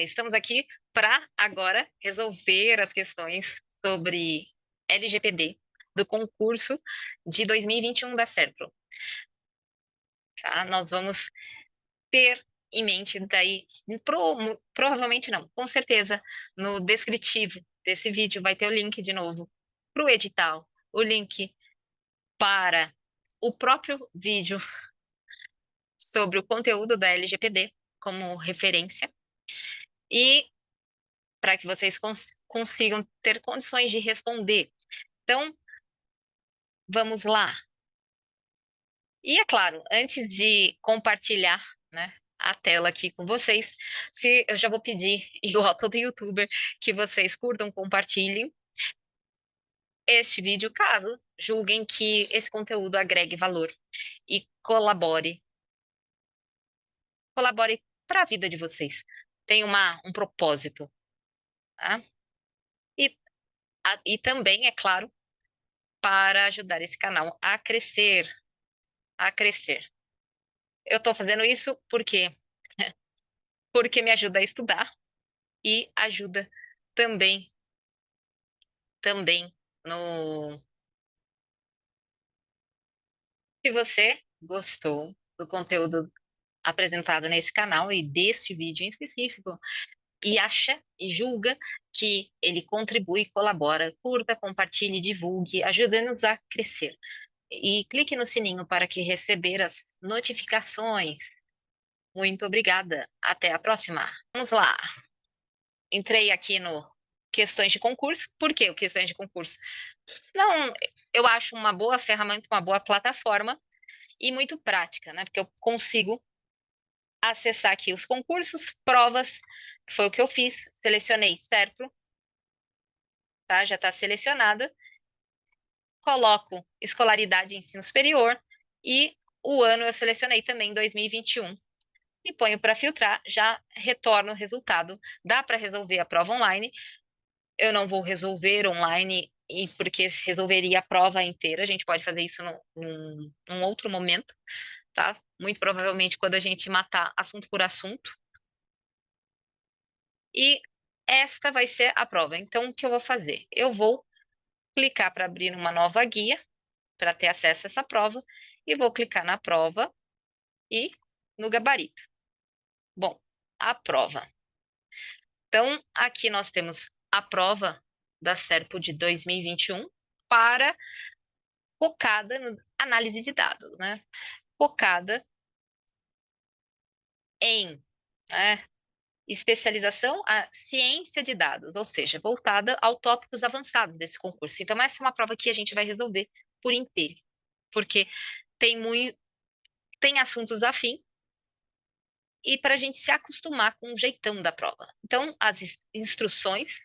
Estamos aqui para agora resolver as questões sobre LGPD do concurso de 2021 da Serpro. Tá? Nós vamos ter em mente daí, provavelmente não, com certeza, no descritivo desse vídeo vai ter o link de novo para o edital, o link para o próprio vídeo sobre o conteúdo da LGPD como referência e para que vocês consigam ter condições de responder. Então, vamos lá. E é claro, antes de compartilhar, né, a tela aqui com vocês, eu já vou pedir, igual todo youtuber, que vocês curtam, compartilhem este vídeo, caso julguem que esse conteúdo agregue valor e colabore para a vida de vocês. Tem um propósito, tá? E, e também, é claro, para ajudar esse canal a crescer, a crescer. Eu estou fazendo isso porque me ajuda a estudar e ajuda também no. Se você gostou do conteúdo apresentado nesse canal e deste vídeo em específico e acha e julga que ele contribui, colabora, curta, compartilhe, divulgue, ajude-nos a crescer. E clique no sininho para que receber as notificações. Muito obrigada. Até a próxima. Vamos lá. Entrei aqui no questões de concurso. Por que o questões de concurso? Não, eu acho uma boa ferramenta, uma boa plataforma e muito prática, né? Porque eu consigo acessar aqui os concursos, provas, que foi o que eu fiz. Selecionei Serpro, tá? Já está selecionada. Coloco escolaridade e ensino superior e o ano eu selecionei também 2021. E ponho para filtrar, já retorno o resultado. Dá para resolver a prova online. Eu não vou resolver online porque resolveria a prova inteira. A gente pode fazer isso num outro momento, tá? Muito provavelmente quando a gente matar assunto por assunto. E esta vai ser a prova. Então, o que eu vou fazer? Eu vou clicar para abrir uma nova guia para ter acesso a essa prova e vou clicar na prova e no gabarito. Bom, a prova. Então, aqui nós temos a prova da Serpo de 2021 para focada na análise de dados, né? Focada em, né, especialização a ciência de dados, ou seja, voltada aos tópicos avançados desse concurso. Então, essa é uma prova que a gente vai resolver por inteiro, porque tem assuntos afim e para a gente se acostumar com o jeitão da prova. Então, as instruções,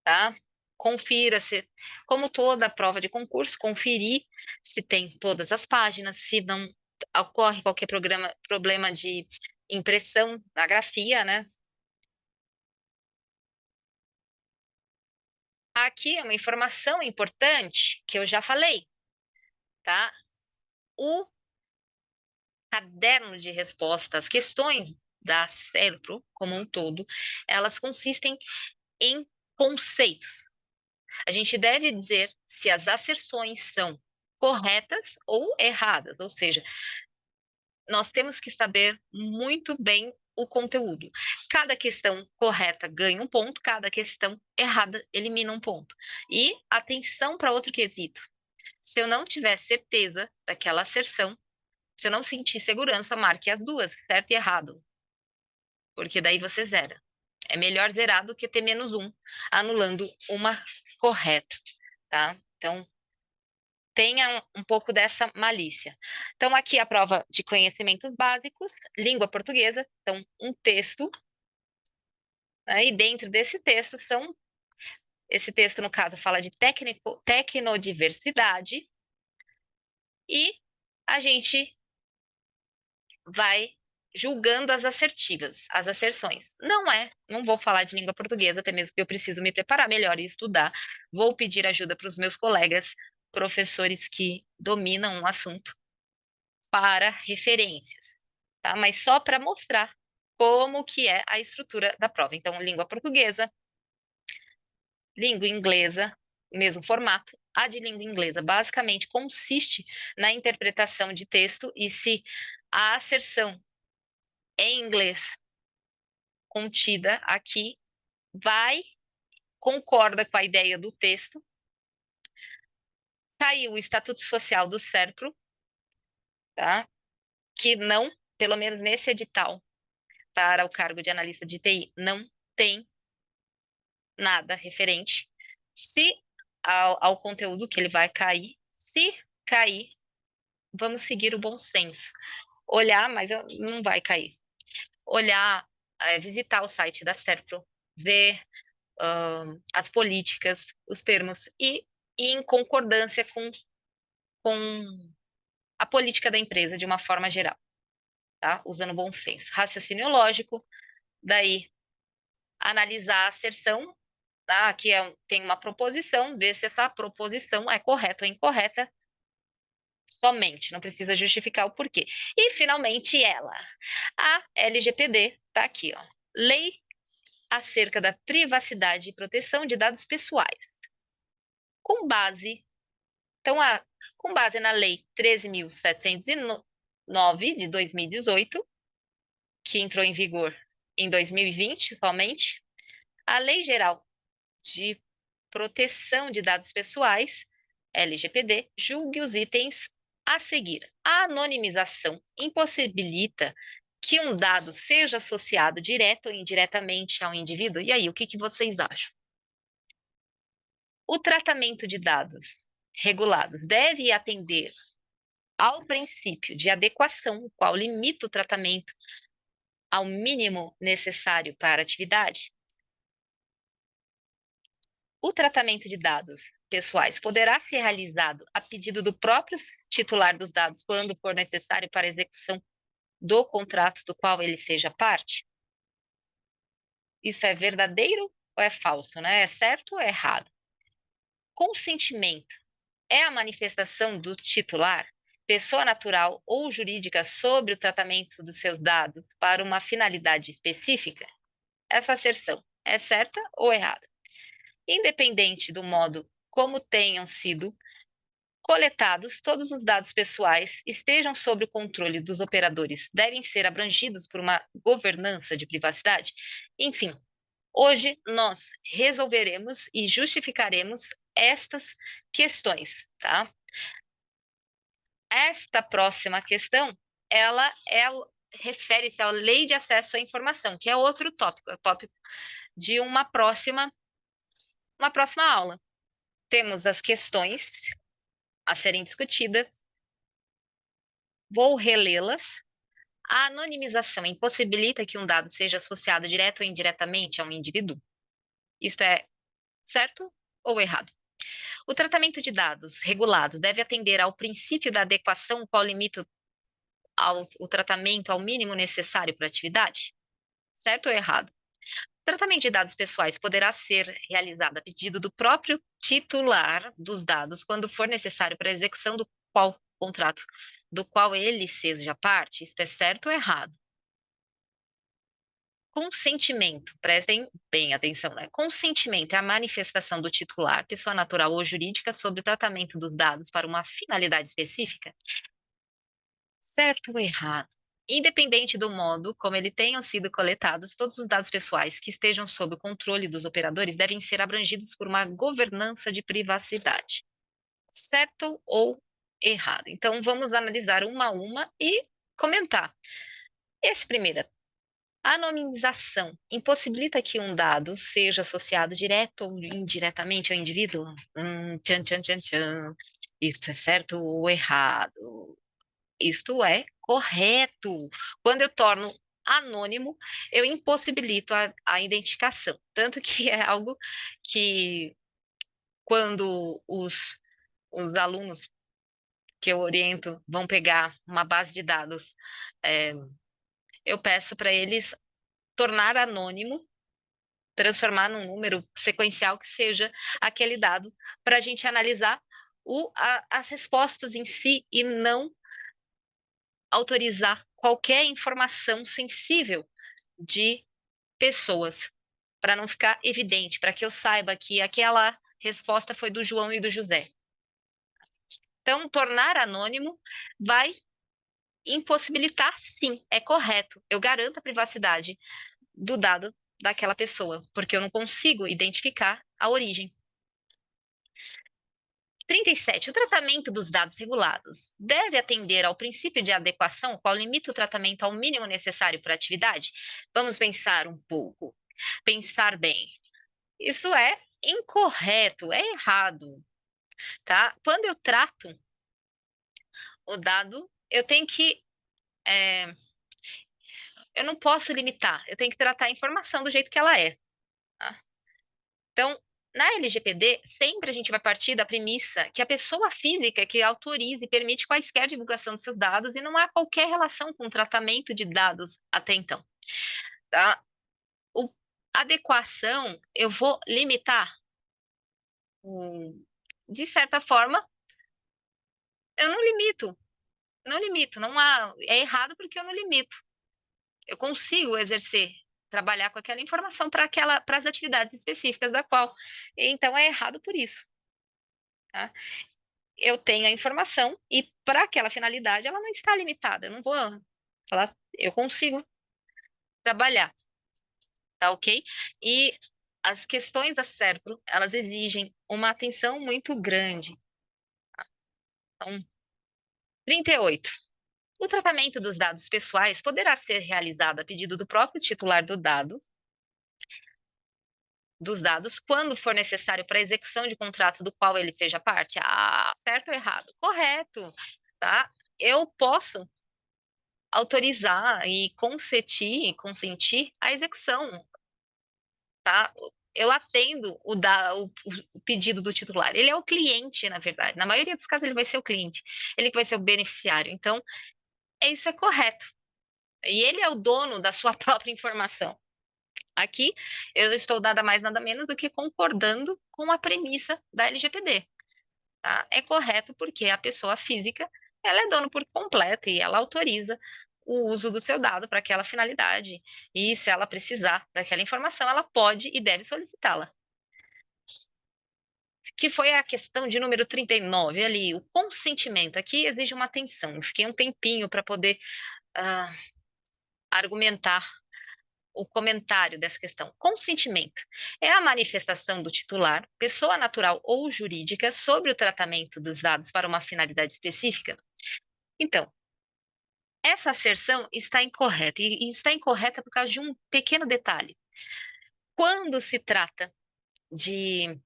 tá? Confira se, como toda prova de concurso, conferir se tem todas as páginas, se não ocorre qualquer problema de impressão da grafia, né? Aqui é uma informação importante que eu já falei, tá? O caderno de resposta às questões da Serpro, como um todo, elas consistem em conceitos. A gente deve dizer se as asserções são corretas ou erradas, ou seja, nós temos que saber muito bem o conteúdo. Cada questão correta ganha um ponto, cada questão errada elimina um ponto. E atenção para outro quesito. Se eu não tiver certeza daquela asserção, se eu não sentir segurança, marque as duas, certo e errado, porque daí você zera. É melhor zerar do que ter menos um, anulando uma correta, tá? Então, tenha um pouco dessa malícia. Então, aqui a prova de conhecimentos básicos, língua portuguesa, então, um texto, né, e dentro desse texto esse texto, no caso, fala de tecnodiversidade, e a gente vai julgando as assertivas, as asserções. Não vou falar de língua portuguesa, até mesmo porque eu preciso me preparar melhor e estudar. Vou pedir ajuda para os meus colegas, professores que dominam o assunto, para referências, tá? Mas só para mostrar como que é a estrutura da prova. Então, língua portuguesa, língua inglesa, mesmo formato. A de língua inglesa basicamente consiste na interpretação de texto e se a asserção em inglês contida aqui concorda com a ideia do texto. Saiu o Estatuto Social do SERPRO, tá? Que não, pelo menos nesse edital, para o cargo de analista de TI, não tem nada referente se ao conteúdo que ele vai cair. Se cair, vamos seguir o bom senso. Olhar, mas não vai cair. Olhar, visitar o site da SERPRO, ver as políticas, os termos, e em concordância com a política da empresa de uma forma geral, tá? Usando bom senso. Raciocínio lógico, daí analisar a asserção, tá? Aqui tem uma proposição, ver se essa proposição é correta ou incorreta, somente, não precisa justificar o porquê. E, finalmente, a LGPD, tá aqui, ó. Lei acerca da privacidade e proteção de dados pessoais. Com base, então, com base na Lei 13.709 de 2018, que entrou em vigor em 2020 somente, a Lei Geral de Proteção de Dados Pessoais, LGPD, julgue os itens a seguir. A anonimização impossibilita que um dado seja associado direto ou indiretamente ao indivíduo. E aí, o que vocês acham? O tratamento de dados regulados deve atender ao princípio de adequação, o qual limita o tratamento ao mínimo necessário para a atividade. O tratamento de dados pessoais poderá ser realizado a pedido do próprio titular dos dados quando for necessário para a execução do contrato do qual ele seja parte? Isso é verdadeiro ou é falso, né? É certo ou é errado? Consentimento é a manifestação do titular, pessoa natural ou jurídica, sobre o tratamento dos seus dados para uma finalidade específica? Essa asserção é certa ou errada? Independente do modo como tenham sido coletados, todos os dados pessoais estejam sob o controle dos operadores, devem ser abrangidos por uma governança de privacidade? Enfim, hoje nós resolveremos e justificaremos estas questões, tá? Esta próxima questão, ela refere-se à Lei de Acesso à Informação, que é outro tópico, é o tópico de uma próxima aula. Temos as questões a serem discutidas, vou relê-las. A anonimização impossibilita que um dado seja associado direto ou indiretamente a um indivíduo? Isto é certo ou errado? O tratamento de dados regulados deve atender ao princípio da adequação, qual limita o tratamento ao mínimo necessário para a atividade? Certo ou errado? O tratamento de dados pessoais poderá ser realizado a pedido do próprio titular dos dados quando for necessário para a execução do qual contrato do qual ele seja parte? Isto é certo ou errado? Consentimento, prestem bem atenção, né? Consentimento é a manifestação do titular, pessoa natural ou jurídica, sobre o tratamento dos dados para uma finalidade específica? Certo ou errado? Independente do modo como eles tenham sido coletados, todos os dados pessoais que estejam sob o controle dos operadores devem ser abrangidos por uma governança de privacidade. Certo ou errado? Então, vamos analisar uma a uma e comentar. Esse primeiro, a anonimização impossibilita que um dado seja associado direto ou indiretamente ao indivíduo? Tchan, tchan, tchan, tchan. Isto é certo ou errado? Isto é correto. Quando eu torno anônimo, eu impossibilito a identificação. Tanto que é algo que, quando os alunos que eu oriento vão pegar uma base de dados, é, eu peço para eles tornar anônimo, transformar num número sequencial que seja aquele dado, para a gente analisar as respostas em si e não autorizar qualquer informação sensível de pessoas, para não ficar evidente, para que eu saiba que aquela resposta foi do João e do José. Então, tornar anônimo vai impossibilitar, sim, é correto. Eu garanto a privacidade do dado daquela pessoa, porque eu não consigo identificar a origem. 37. O tratamento dos dados regulados deve atender ao princípio de adequação, qual limita o tratamento ao mínimo necessário para a atividade? Vamos pensar um pouco. Pensar bem. Isso é incorreto, é errado, tá? Quando eu trato o dado, eu tenho que. é, eu não posso limitar, eu tenho que tratar a informação do jeito que ela é. Tá? Então, na LGPD, sempre a gente vai partir da premissa que a pessoa física que autoriza e permite quaisquer divulgação dos seus dados e não há qualquer relação com o tratamento de dados até então, tá? O, adequação, eu vou limitar, de certa forma, eu não limito, não limito, não há, é errado porque eu não limito. Eu consigo exercer, trabalhar com aquela informação para as atividades específicas da qual. Então é errado por isso, tá? Eu tenho a informação e para aquela finalidade ela não está limitada. Eu não vou falar, eu consigo trabalhar, tá ok? E as questões da SERPRO, elas exigem uma atenção muito grande. Então, 38. O tratamento dos dados pessoais poderá ser realizado a pedido do próprio titular do dado, dos dados, quando for necessário para a execução de contrato do qual ele seja parte. Ah, certo ou errado? Correto, tá? Eu posso autorizar e consentir a execução, tá? Eu atendo o pedido do titular. Ele é o cliente, na verdade. Na maioria dos casos, ele vai ser o cliente. Ele que vai ser o beneficiário. Então, isso é correto. E ele é o dono da sua própria informação. Aqui, eu estou nada mais, nada menos do que concordando com a premissa da LGPD. Tá? É correto porque a pessoa física, ela é dona por completo e ela autoriza o uso do seu dado para aquela finalidade. E se ela precisar daquela informação, ela pode e deve solicitá-la. Que foi a questão de número 39 ali, o consentimento. Aqui exige uma atenção. Eu fiquei um tempinho para poder ah, argumentar o comentário dessa questão. Consentimento é a manifestação do titular, pessoa natural ou jurídica, sobre o tratamento dos dados para uma finalidade específica. Então, essa asserção está incorreta, e está incorreta por causa de um pequeno detalhe. Quando se trata de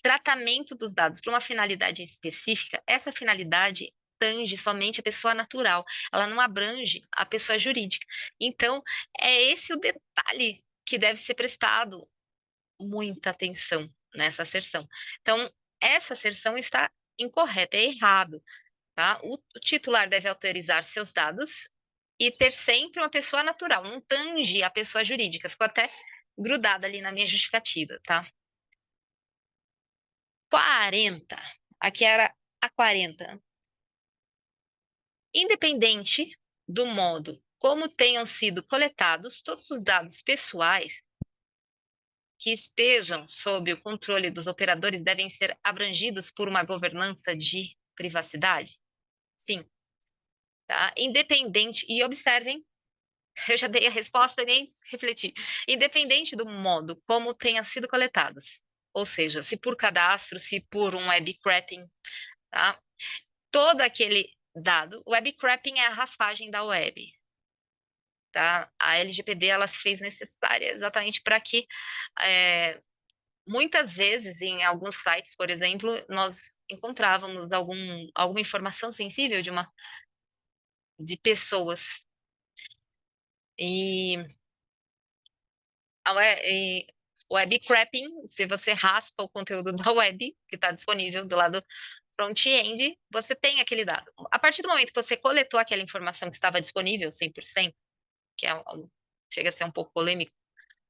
tratamento dos dados para uma finalidade específica, essa finalidade tange somente a pessoa natural, ela não abrange a pessoa jurídica. Então, é esse o detalhe que deve ser prestado muita atenção nessa asserção. Então, essa asserção está incorreta, é errado, tá? O titular deve autorizar seus dados e ter sempre uma pessoa natural, não tange a pessoa jurídica. Ficou até grudada ali na minha justificativa, tá? 40. Aqui era a 40. Independente do modo como tenham sido coletados, todos os dados pessoais que estejam sob o controle dos operadores devem ser abrangidos por uma governança de privacidade? Sim, tá? Independente, e observem, eu já dei a resposta e nem refleti. Independente do modo como tenham sido coletados, ou seja, se por cadastro, se por um web scraping, tá? Todo aquele dado, web scraping é a raspagem da web, tá? A LGPD ela se fez necessária exatamente para que muitas vezes em alguns sites, por exemplo, nós encontrávamos alguma informação sensível de pessoas e e web scraping, se você raspa o conteúdo da web, que está disponível do lado front-end, você tem aquele dado. A partir do momento que você coletou aquela informação que estava disponível 100%, que chega a ser um pouco polêmico,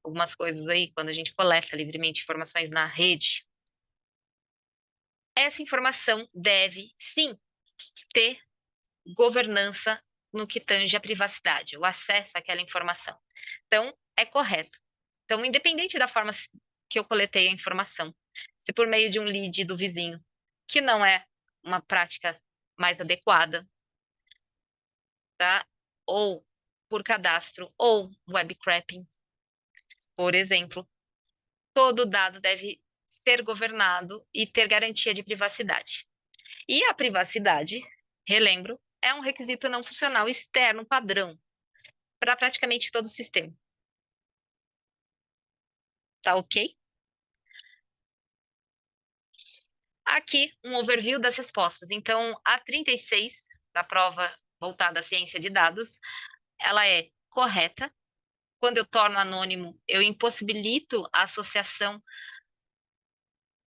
algumas coisas aí, quando a gente coleta livremente informações na rede, essa informação deve, sim, ter governança no que tange a privacidade, o acesso àquela informação. Então, é correto. Então, independente da forma que eu coletei a informação, se por meio de um lead do vizinho, que não é uma prática mais adequada, tá? Ou por cadastro, ou web scraping, por exemplo, todo dado deve ser governado e ter garantia de privacidade. E a privacidade, relembro, é um requisito não funcional externo padrão para praticamente todo o sistema. Tá ok? Aqui um overview das respostas. Então, a 36 da prova voltada à ciência de dados, ela é correta. Quando eu torno anônimo, eu impossibilito a associação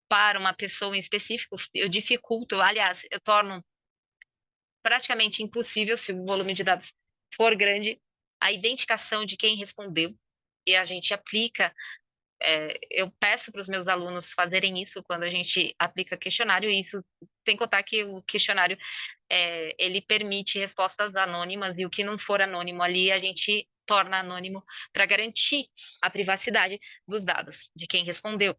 para uma pessoa em específico, eu dificulto, aliás, eu torno praticamente impossível, se o volume de dados for grande, a identificação de quem respondeu. E a gente aplica, eu peço para os meus alunos fazerem isso quando a gente aplica questionário, e isso sem contar que o questionário ele permite respostas anônimas, e o que não for anônimo ali a gente torna anônimo para garantir a privacidade dos dados de quem respondeu,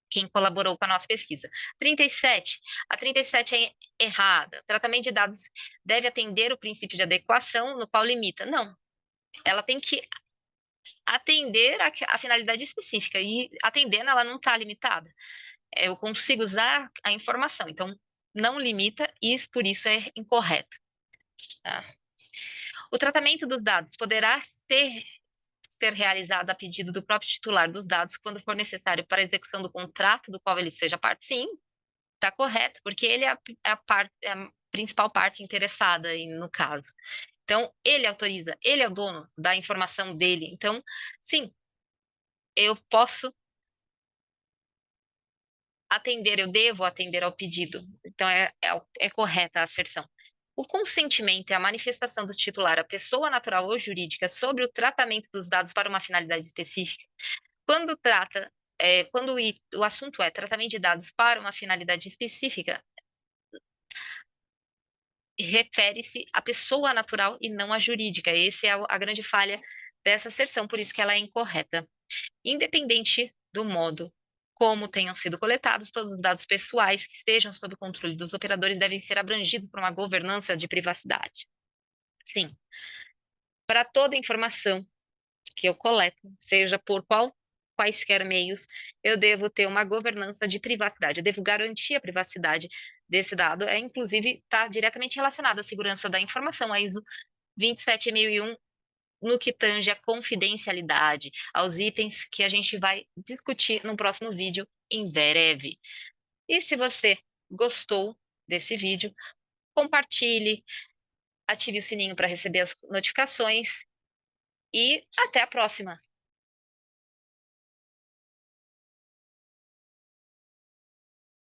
quem colaborou com a nossa pesquisa. 37. A 37 é errada. Tratamento de dados deve atender o princípio de adequação, no qual limita. Não. Ela tem que atender a finalidade específica. E atendendo, ela não está limitada. Eu consigo usar a informação. Então, não limita e por isso é incorreto. Tá? O tratamento dos dados poderá ser realizado a pedido do próprio titular dos dados quando for necessário para a execução do contrato do qual ele seja parte. Sim, está correto, porque ele é a principal parte interessada aí no caso. Então, ele autoriza, ele é o dono da informação dele. Então, sim, eu posso atender, eu devo atender ao pedido. Então, é correta a asserção. O consentimento é a manifestação do titular, a pessoa natural ou jurídica, sobre o tratamento dos dados para uma finalidade específica. Quando quando o assunto é tratamento de dados para uma finalidade específica, refere-se à pessoa natural e não à jurídica. Essa é a grande falha dessa asserção, por isso que ela é incorreta. Independente do modo como tenham sido coletados, todos os dados pessoais que estejam sob o controle dos operadores devem ser abrangidos por uma governança de privacidade. Sim, para toda informação que eu coleto, seja por quaisquer meios, eu devo ter uma governança de privacidade, eu devo garantir a privacidade desse dado, inclusive está diretamente relacionado à segurança da informação, a ISO 27001, no que tange a confidencialidade, aos itens que a gente vai discutir no próximo vídeo em breve. E se você gostou desse vídeo, compartilhe, ative o sininho para receber as notificações e até a próxima!